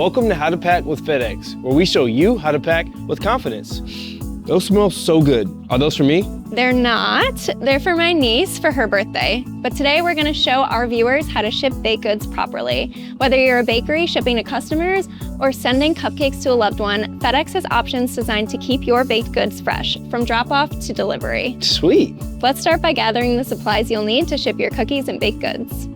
Welcome to How to Pack with FedEx, where we show you how to pack with confidence. Those smell so good. Are those for me? They're not. They're for my niece for her birthday. But today we're going to show our viewers how to ship baked goods properly. Whether you're a bakery shipping to customers or sending cupcakes to a loved one, FedEx has options designed to keep your baked goods fresh, from drop-off to delivery. Sweet. Let's start by gathering the supplies you'll need to ship your cookies and baked goods.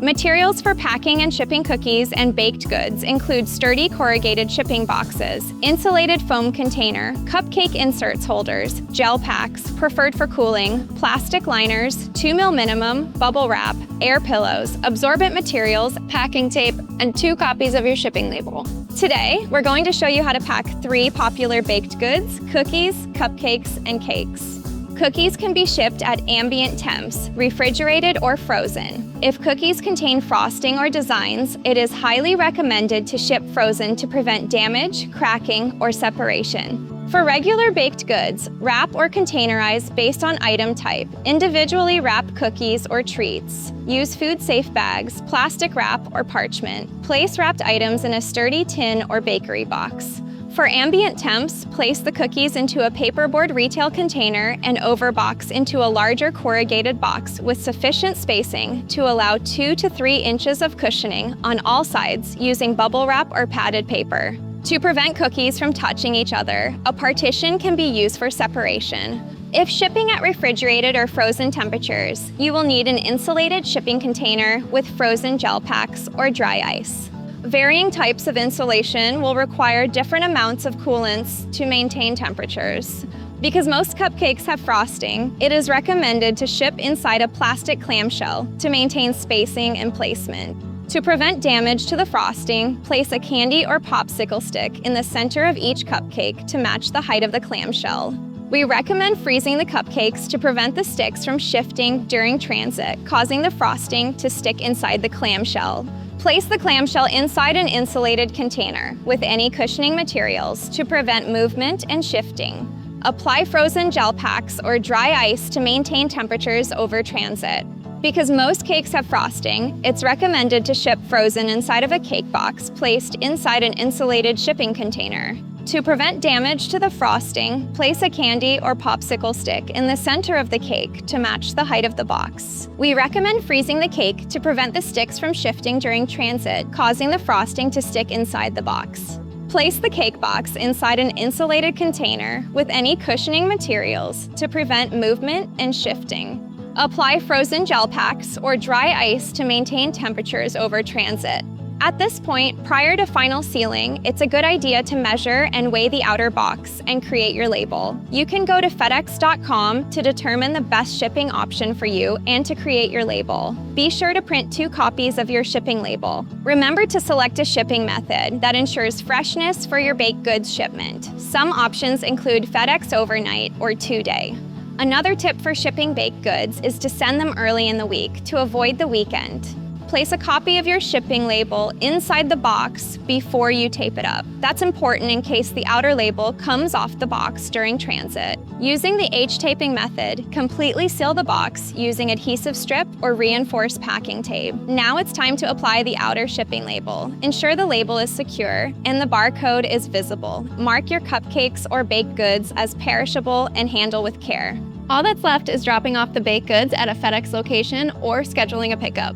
Materials for packing and shipping cookies and baked goods include sturdy corrugated shipping boxes, insulated foam container, cupcake inserts holders, gel packs, preferred for cooling, plastic liners, 2 mil minimum, bubble wrap, air pillows, absorbent materials, packing tape, and 2 copies of your shipping label. Today, we're going to show you how to pack 3 popular baked goods: cookies, cupcakes, and cakes. Cookies can be shipped at ambient temps, refrigerated or frozen. If cookies contain frosting or designs, it is highly recommended to ship frozen to prevent damage, cracking, or separation. For regular baked goods, wrap or containerize based on item type. Individually wrap cookies or treats. Use food-safe bags, plastic wrap, or parchment. Place wrapped items in a sturdy tin or bakery box. For ambient temps, place the cookies into a paperboard retail container and overbox into a larger corrugated box with sufficient spacing to allow 2 to 3 inches of cushioning on all sides using bubble wrap or padded paper. To prevent cookies from touching each other, a partition can be used for separation. If shipping at refrigerated or frozen temperatures, you will need an insulated shipping container with frozen gel packs or dry ice. Varying types of insulation will require different amounts of coolants to maintain temperatures. Because most cupcakes have frosting, it is recommended to ship inside a plastic clamshell to maintain spacing and placement. To prevent damage to the frosting, place a candy or popsicle stick in the center of each cupcake to match the height of the clamshell. We recommend freezing the cupcakes to prevent the sticks from shifting during transit, causing the frosting to stick inside the clamshell. Place the clamshell inside an insulated container with any cushioning materials to prevent movement and shifting. Apply frozen gel packs or dry ice to maintain temperatures over transit. Because most cakes have frosting, it's recommended to ship frozen inside of a cake box placed inside an insulated shipping container. To prevent damage to the frosting, place a candy or popsicle stick in the center of the cake to match the height of the box. We recommend freezing the cake to prevent the sticks from shifting during transit, causing the frosting to stick inside the box. Place the cake box inside an insulated container with any cushioning materials to prevent movement and shifting. Apply frozen gel packs or dry ice to maintain temperatures over transit. At this point, prior to final sealing, it's a good idea to measure and weigh the outer box and create your label. You can go to FedEx.com to determine the best shipping option for you and to create your label. Be sure to print 2 copies of your shipping label. Remember to select a shipping method that ensures freshness for your baked goods shipment. Some options include FedEx overnight or 2-day. Another tip for shipping baked goods is to send them early in the week to avoid the weekend. Place a copy of your shipping label inside the box before you tape it up. That's important in case the outer label comes off the box during transit. Using the H-taping method, completely seal the box using adhesive strip or reinforced packing tape. Now it's time to apply the outer shipping label. Ensure the label is secure and the barcode is visible. Mark your cupcakes or baked goods as perishable and handle with care. All that's left is dropping off the baked goods at a FedEx location or scheduling a pickup.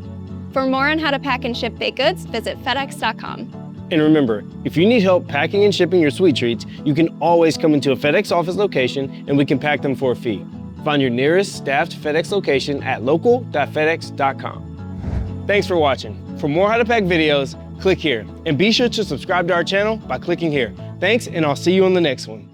For more on how to pack and ship baked goods, visit FedEx.com. And remember, if you need help packing and shipping your sweet treats, you can always come into a FedEx office location and we can pack them for a fee. Find your nearest staffed FedEx location at local.fedex.com. Thanks for watching. For more how to pack videos, click here. And be sure to subscribe to our channel by clicking here. Thanks, and I'll see you on the next one.